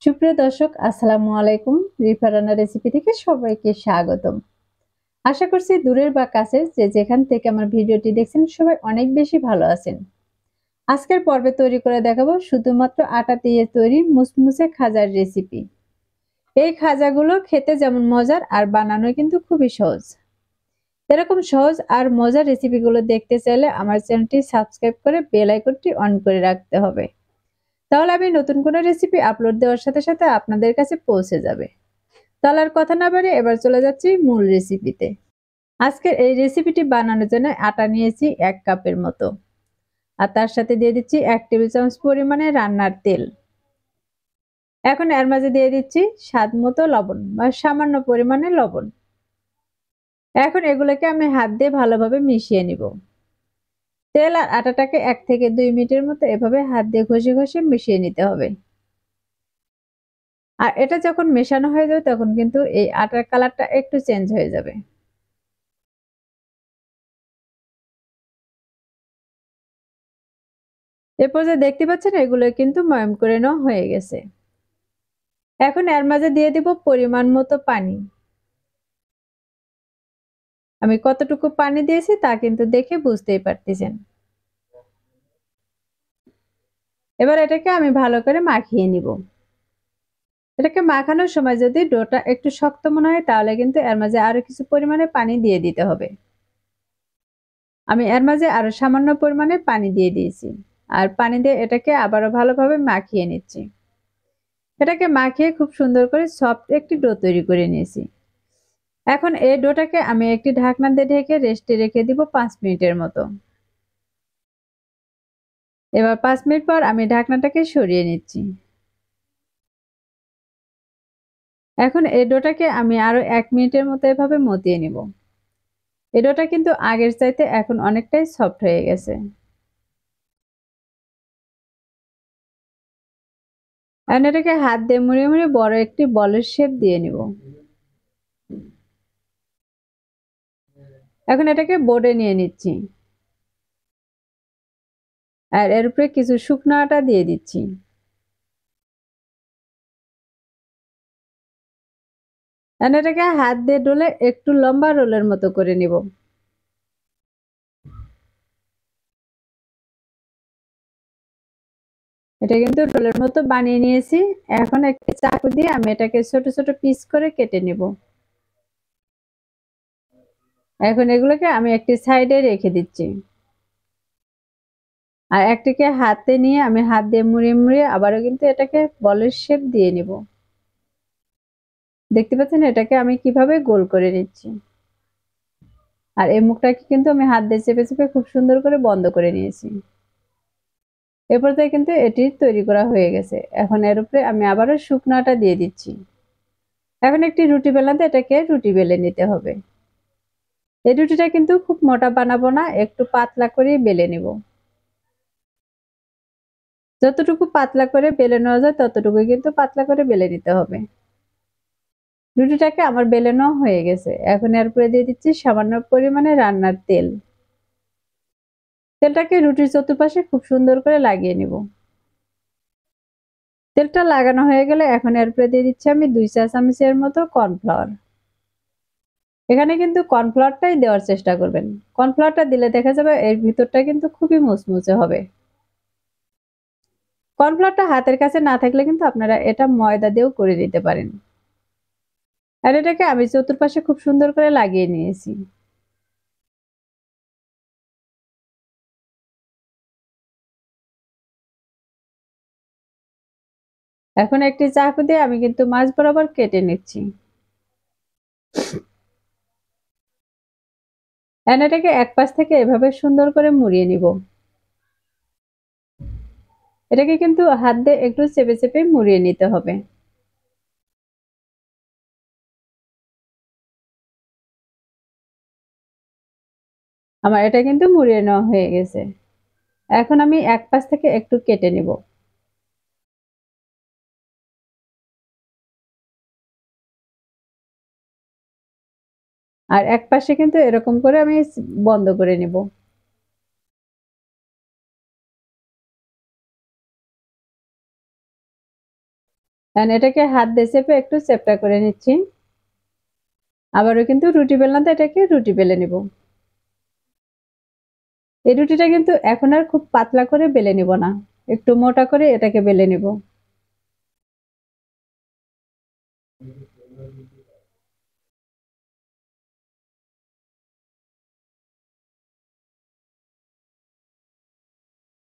সুপ্রিয় দর্শক, আসসালামু আলাইকুম। রিফা রান্না রেসিপি থেকে সবাইকে স্বাগতম। আশা করছি দূরের বা কাছের যে যেখান থেকে আমার ভিডিওটি দেখছেন সবাই অনেক বেশি ভালো আছেন। আজকের পর্বে তৈরি করে দেখাবো শুধুমাত্র আটা দিয়ে তৈরি মুসমুসে খাজার রেসিপি। এই খাজাগুলো খেতে যেমন মজার আর বানানো কিন্তু খুবই সহজ। এরকম সহজ আর মজার রেসিপিগুলো দেখতে চাইলে আমার চ্যানেলটি সাবস্ক্রাইব করে বেল আইকনটি অন করে রাখতে হবে। তাহলে আমি নতুন কোনো রেসিপি আপলোড দেওয়ার সাথে সাথে আপনাদের কাছে পৌঁছে যাবে। তাহলে আর কথা না বাড়িয়ে এবার চলে যাচ্ছি মূল রেসিপিতে। আজকের এই রেসিপিটি বানানোর জন্য আটা নিয়েছি 1 কাপের মতো। আর তার সাথে দিয়ে দিচ্ছি 1 টেবিল চামচ পরিমাণে রান্নার তেল। এখন এর মাঝে দিয়ে দিচ্ছি স্বাদ মতো লবণ বা সামান্য পরিমাণে লবণ। এখন এগুলোকে আমি হাত দিয়ে ভালোভাবে মিশিয়ে নিব। তেল আর আটাটাকে 1 থেকে 2 মিনিটের মতো এভাবে হাত দিয়ে ঘষে ঘষে মিশিয়ে নিতে হবে। আর এটা যখন মেশানো হয়ে যাবে তখন কিন্তু এই আটার কালারটা একটু চেঞ্জ হয়ে যাবে। এরপর যে দেখতে পাচ্ছেন এগুলো কিন্তু ময়াম করে নেওয়া হয়ে গেছে। এখন এর মাঝে দিয়ে দিব পরিমাণ মতো পানি। আমি কতটুকু পানি দিয়েছি তা কিন্তু দেখে বুঝতেই পারতেছেন। এবার এটাকে আমি ভালো করে মাখিয়ে নিব। এটাকে মাখানোর সময় যদি ডোটা একটু শক্ত মনে হয় তাহলে কিন্তু এর মাঝে আরো কিছু পরিমাণে পানি দিয়ে দিতে হবে। আমি এর মাঝে আরো সামান্য পরিমাণে পানি দিয়ে দিয়েছি। আর পানি দিয়ে এটাকে আবারও ভালোভাবে মাখিয়ে নিচ্ছি। এটাকে মাখিয়ে খুব সুন্দর করে সফট একটি ডো তৈরি করে নিয়েছি। এখন এই ডোটাকে আমি একটি ঢাকনা দিয়ে ঢেকে রেস্টে রেখে দিব 5 মিনিটের মতো। এবার 5 মিনিট পর আমি ঢাকনাটাকে সরিয়ে নিচ্ছি। এখন এই ডোটাকে আমি আরো 1 মিনিটের মতো এভাবে মতিয়ে নিব। এই ডোটা কিন্তু আগের চাইতে এখন অনেকটাই সফট হয়ে গেছে। এখন এটাকে হাত দিয়ে মুড়িয়ে মুড়িয়ে বড় একটি বলের শেপ দিয়ে নিব। এখন এটাকে বোর্ডে নিয়ে নিচ্ছি। আর এর উপরে কিছু শুকনো আটা দিয়ে দিচ্ছি। এখন এটাকে হাত দিয়ে ডলে একটু লম্বা রোলের মতো করে নিব। এটা কিন্তু রোলের মতো বানিয়ে নিয়েছি। এখন একটি চাকু দিয়ে আমি এটাকে ছোট ছোট পিস করে কেটে নিব। এখন এগুলোকে আমি একটি সাইডে রেখে দিচ্ছি। আর একটিকে হাতে নিয়ে আমি হাত দিয়ে মুড়িয়ে মুড়িয়ে আবারও কিন্তু এটাকে বলের শেপ দিয়ে নিব। দেখতে পাচ্ছেন এটাকে আমি কিভাবে গোল করে নিচ্ছি। আর এই মুখটাকে কিন্তু আমি হাত দিয়ে চেপে চেপে খুব সুন্দর করে বন্ধ করে নিয়েছি। এ পর্যায়ে কিন্তু এটি তৈরি করা হয়ে গেছে। এখন এর উপরে আমি আবারও শুকনো আটা দিয়ে দিচ্ছি। এখন একটি রুটি বেলাতে এটাকে রুটি বেলে নিতে হবে। এই রুটিটা কিন্তু খুব মোটা বানাবো না, একটু পাতলা করেই বেলে নিব। যতটুকু পাতলা করে বেলে নেওয়া যায় ততটুকুই কিন্তু পাতলা করে বেলে নিতে হবে। রুটিটাকে আমার বেলে নেওয়া হয়ে গেছে। এখন এর উপরে দিয়ে দিচ্ছি সামান্য পরিমাণে রান্নার তেল। তেলটাকে রুটির চতুর্পাশে খুব সুন্দর করে লাগিয়ে নিব। তেলটা লাগানো হয়ে গেলে এখন এর উপরে দিয়ে দিচ্ছি আমি 2 চা চামচের মতো কর্নফ্লাওয়ার। এখানে কিন্তু কর্নফ্লাওয়ারটাই দেওয়ার চেষ্টা করবেন। কর্নফ্লাওয়ারটা দিলে দেখা যাবে এর ভিতরটা কিন্তু খুবই মুচমুচে হবে। কর্নফ্লাওয়ারটা হাতের কাছে না থাকলে কিন্তু আপনারা এটা ময়দা দিয়েও করে দিতে পারেন। আর এটাকে আমি চতুর্পাশে খুব সুন্দর করে লাগিয়ে নিয়েছি। এখন একটি চাকু দিয়ে আমি কিন্তু মাঝ বরাবর কেটে নিচ্ছি। এখন এটাকে এক পাশ থেকে এভাবে সুন্দর করে মুড়িয়ে নিব। এটাকে কিন্তু হাত দিয়ে একটু চেপে চেপে মুড়িয়ে নিতে হবে। আমার এটা কিন্তু মুড়িয়ে নেওয়া হয়ে গেছে। এখন আমি এক পাশ থেকে একটু কেটে নিব। আর এক পাশে কিন্তু এরকম করে আমি বন্ধ করে নিব। এখন এটাকে হাত দিয়ে চেপে একটু চ্যাপ্টা করে নিচ্ছি। আবারও কিন্তু রুটি বেলনাতে এটাকে রুটি বেলে নিব। এই রুটিটা কিন্তু এখন আর খুব পাতলা করে বেলে নিব না, একটু মোটা করে এটাকে বেলে নিব।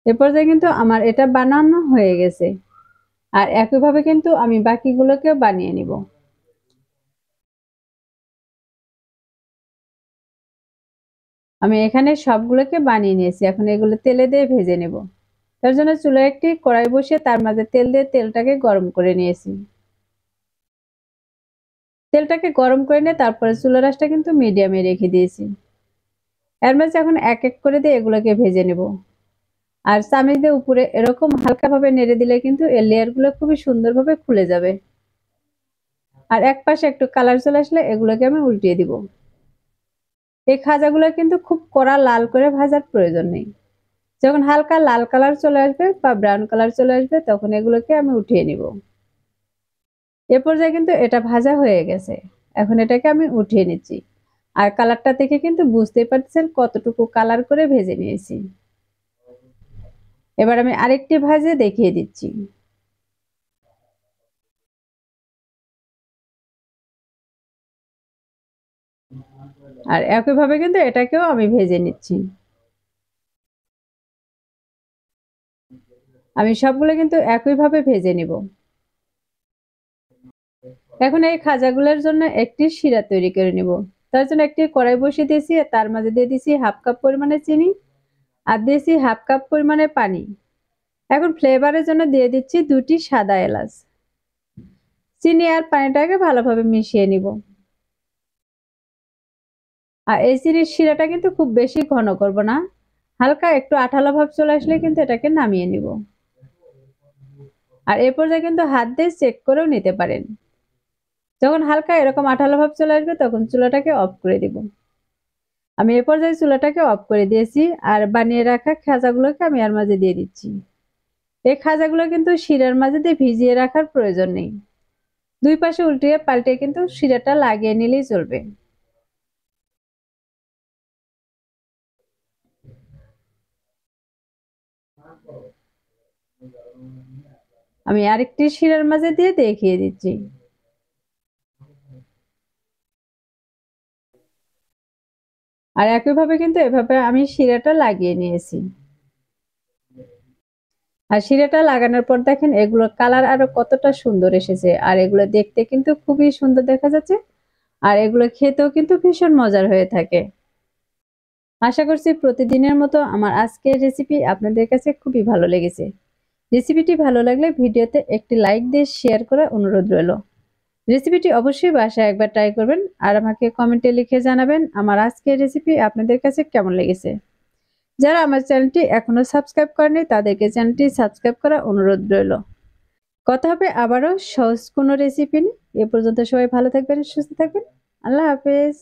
এ পর্যায়ে কিন্তু আমার এটা বানানো হয়ে গেছে। আর একইভাবে কিন্তু আমি বাকিগুলোকেও বানিয়ে নিব। আমি এখানে সবগুলোকে বানিয়ে নিয়েছি, এখন এগুলো তেলে দিয়ে ভেজে নেব। তার জন্য চুলায় একটি কড়াই বসিয়ে তার মাঝে তেল দিয়ে তেলটাকে গরম করে নিয়েছি। তেলটাকে গরম করে নিয়ে তারপরে চুলার আঁচটা কিন্তু মিডিয়ামে রেখে দিয়েছি। এর মাঝে এখন এক এক করে দিয়ে এগুলোকে ভেজে নেব। আর চামিচ দিয়ে উপরে এরকম হালকাভাবে নেড়ে দিলে কিন্তু এর লেয়ারগুলো খুবই সুন্দরভাবে খুলে যাবে। আর এক পাশে একটু কালার চলে আসলে এগুলোকে আমি উল্টিয়ে দিব। এই খাজাগুলো কিন্তু খুব কড়া লাল করে ভাজার প্রয়োজন নেই। যখন হালকা লাল কালার চলে আসবে বা ব্রাউন কালার চলে আসবে তখন এগুলোকে আমি উঠিয়ে নিব। এ পর্যায়ে কিন্তু এটা ভাজা হয়ে গেছে। এখন এটাকে আমি উঠিয়ে নিচ্ছি। আর কালারটা দেখে কিন্তু বুঝতেই পারছেন কতটুকু কালার করে ভেজে নিয়েছি। এবার আমি আরেকটি ভাজে দেখিয়ে দিচ্ছি। আর একইভাবে কিন্তু এটাকেও আমি ভেজে নিচ্ছি। আমি সবগুলো কিন্তু একইভাবে ভেজে নিব। এখন এই খাজাগুলোর জন্য একটি শিরা তৈরি করে নিব। তার জন্য একটি কড়াই বসিয়ে দিয়েছি, তার মাঝে দিয়ে দিয়েছি হাফ কাপ পরিমাণে চিনি আর দিয়েছি হাফ কাপ পরিমাণে পানি। এখন ফ্লেভারের জন্য দিয়ে দিচ্ছি 2টি সাদা এলাচ। চিনি আর পানিটাকে ভালোভাবে মিশিয়ে নিব। আর এই চিনির শিরাটা কিন্তু খুব বেশি ঘন করব না, হালকা একটু আঠালো ভাব চলে আসলে কিন্তু এটাকে নামিয়ে নিব। আর এই পর্যায়ে কিন্তু হাত দিয়ে চেক করেও নিতে পারেন। যখন হালকা এরকম আঠালো ভাব চলে আসবে তখন চুলাটাকে অফ করে দিব। আমি এ পর্যায়ে চুলাটাকে অফ করে দিয়েছি আর বানিয়ে রাখা খাজাগুলোকে আমি এর মাঝে দিয়ে দিচ্ছি। এই খাজাগুলো কিন্তু শিরার মাঝে দিয়ে ভিজিয়ে রাখার প্রয়োজন নেই, দুই পাশে উল্টিয়ে পাল্টে কিন্তু শিরাটা লাগিয়ে নিলেই চলবে। আমি আরেকটি শিরার মাঝে দিয়ে দেখিয়ে দিচ্ছি। আর একইভাবে কিন্তু এভাবে আমি শিরাটা লাগিয়ে নিয়েছি। আর শিরাটা লাগানোর পর দেখেন এগুলোর কালার আরো কতটা সুন্দর এসেছে, আর এগুলো দেখতে কিন্তু খুবই সুন্দর দেখা যাচ্ছে। আর এগুলো খেতেও কিন্তু ভীষণ মজার হয়ে থাকে। আশা করছি প্রতিদিনের মতো আমার আজকের রেসিপি আপনাদের কাছে খুবই ভালো লেগেছে। রেসিপিটি ভালো লাগলে ভিডিওতে একটি লাইক দিয়ে শেয়ার করার অনুরোধ রইল। রেসিপিটি অবশ্যই বাসায় একবার ট্রাই করবেন আর আমাকে কমেন্টে লিখে জানাবেন আমার আজকের রেসিপি আপনাদের কাছে কেমন লেগেছে। যারা আমার চ্যানেলটি এখনো সাবস্ক্রাইব করেনি তাদেরকে চ্যানেলটি সাবস্ক্রাইব করার অনুরোধ রইল। কথা হবে আবারও সহজ কোনো রেসিপি নিয়ে। এ পর্যন্ত সবাই ভালো থাকবেন, সুস্থ থাকবেন। আল্লাহ হাফেজ।